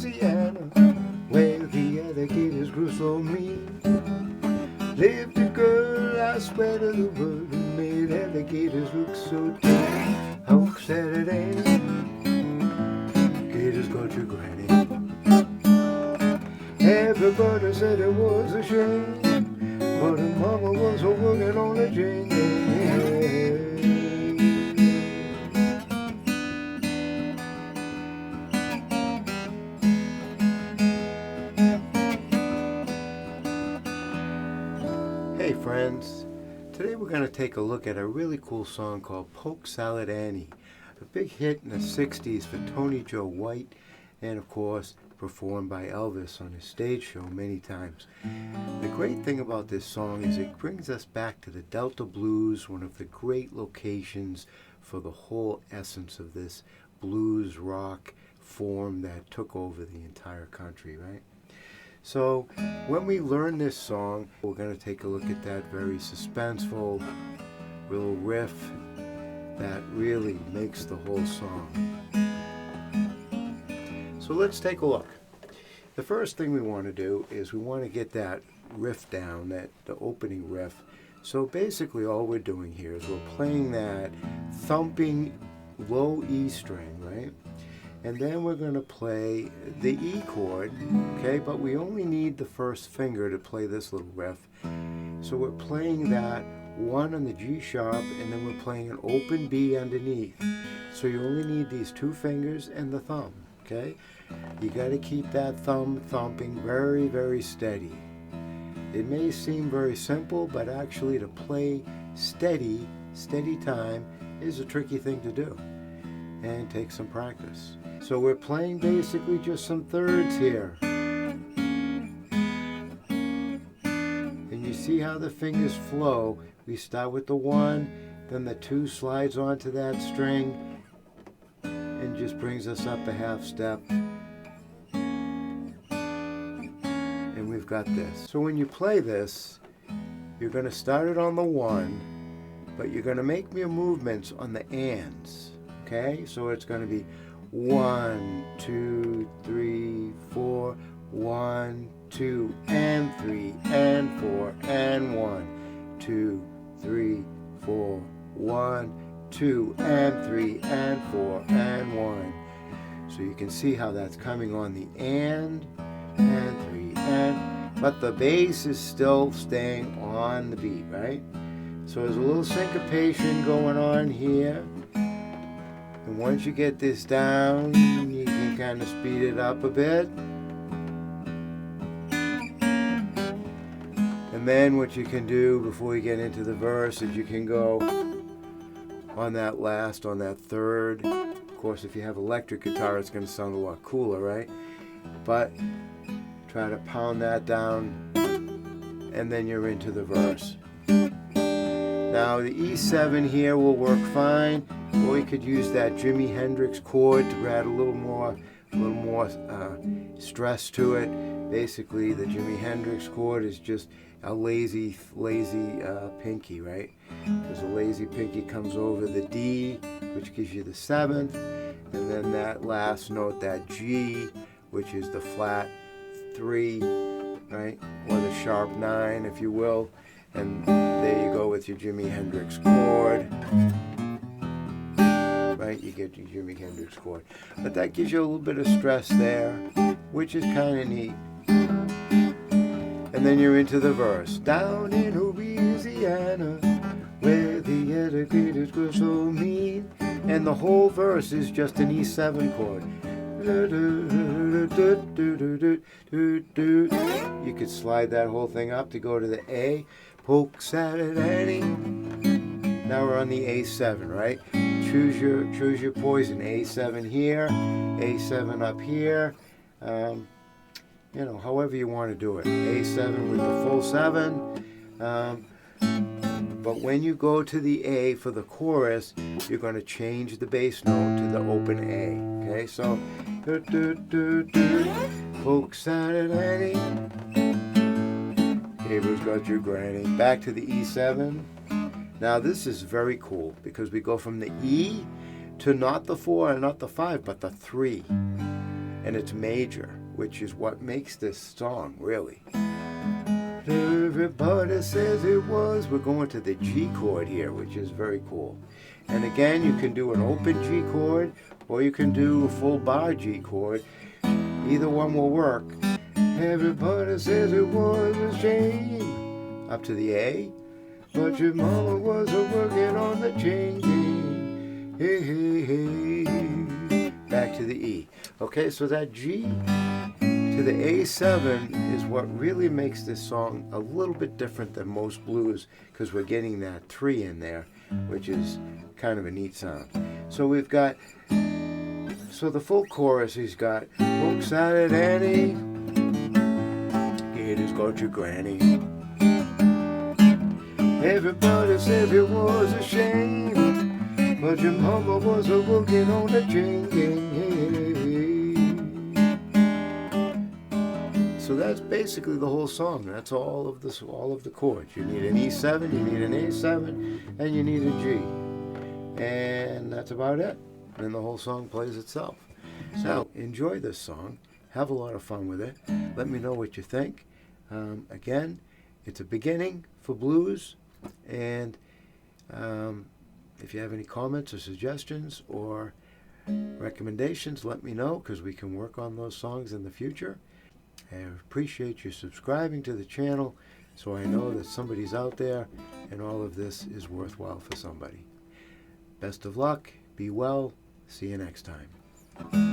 Louisiana, where the alligators grew so mean. Lived a girl, I swear to the world, who made alligators look so tame. Polk Salad Annie, gators got your granny. Everybody said it was a shame, but her mama was working on a chain. Hey friends, today we're going to take a look at a really cool song called Polk Salad Annie, a big hit in the 60s for Tony Joe White, and of course performed by Elvis on his stage show many times. The great thing about this song is it brings us back to the Delta Blues, one of the great locations for the whole essence of this blues rock form that took over the entire country, right? So when we learn this song, we're going to take a look at that very suspenseful little riff that really makes the whole song. So let's take a look. The first thing we want to do is we want to get that riff down, the opening riff. So basically all we're doing here is we're playing that thumping low E string, right? And then we're going to play the E chord, okay? But we only need the first finger to play this little riff. So we're playing that 1 on the G sharp, and then we're playing an open B underneath. So you only need these 2 fingers and the thumb, okay? You got to keep that thumb thumping very, very steady. It may seem very simple, but actually to play steady time is a tricky thing to do and take some practice. So we're playing basically just some thirds here. And you see how the fingers flow. We start with the 1, then the 2 slides onto that string and just brings us up a half step. And we've got this. So when you play this, you're going to start it on the 1, but you're going to make your movements on the ands. Okay? So it's going to be 1, 2, 3, 4, 1, 2, and 3, and 4, and 1, 2, 3, 4, 1, 2, and 3, and 4, and 1. So you can see how that's coming on the and 3, and, but the bass is still staying on the beat, right? So there's a little syncopation going on here. And once you get this down, you can kind of speed it up a bit. And then what you can do before you get into the verse is you can go on that third. Of course, if you have electric guitar, it's going to sound a lot cooler, right? But try to pound that down, and then you're into the verse. Now the E7 here will work fine, or we could use that Jimi Hendrix chord to add a little more stress to it. Basically, the Jimi Hendrix chord is just a lazy pinky, right? Because the lazy pinky comes over the D, which gives you the 7th, and then that last note, that G, which is the flat 3, right? Or the sharp 9, if you will. And there you go with your Jimi Hendrix chord. Right, you get your Jimi Hendrix chord. But that gives you a little bit of stress there, which is kind of neat. And then you're into the verse. Down in Louisiana, where the alligators grow so mean. And the whole verse is just an E7 chord. You could slide that whole thing up to go to the A. Polk Salad Annie. Now we're on the A7, right? Choose your poison. A7 here, A7 up here. You know, however you want to do it. A7 with the full 7. But when you go to the A for the chorus, you're going to change the bass note to the open A. Okay, so Polk Salad Annie, neighbor's got your granny. Back to the E7. Now this is very cool because we go from the E to not the 4 and not the 5, but the 3. and it's major, which is what makes this song, really. Everybody says it was. We're going to the G chord here, which is very cool. And again, you can do an open G chord, or you can do a full bar G chord. Either one will work. Everybody says it was a shame. Up to the A. But your mama was working on the chain. Hey, hey, hey. Back to the E. Okay, so that G to the A7 is what really makes this song a little bit different than most blues, because we're getting that 3 in there, which is kind of a neat sound. So we've got, so the full chorus, he's got Polk Salad Annie, it has got your granny. Everybody says it was a shame, but your mama was working on the chain. So that's basically the whole song. That's all of this, all of the chords. You need an E7, you need an A7, and you need a G. And that's about it. And the whole song plays itself. So enjoy this song. Have a lot of fun with it. Let me know what you think. Again, it's a beginning for blues. And if you have any comments or suggestions or recommendations, let me know, because we can work on those songs in the future. I appreciate you subscribing to the channel, so I know that somebody's out there and all of this is worthwhile for somebody. Best of luck. Be well. See you next time.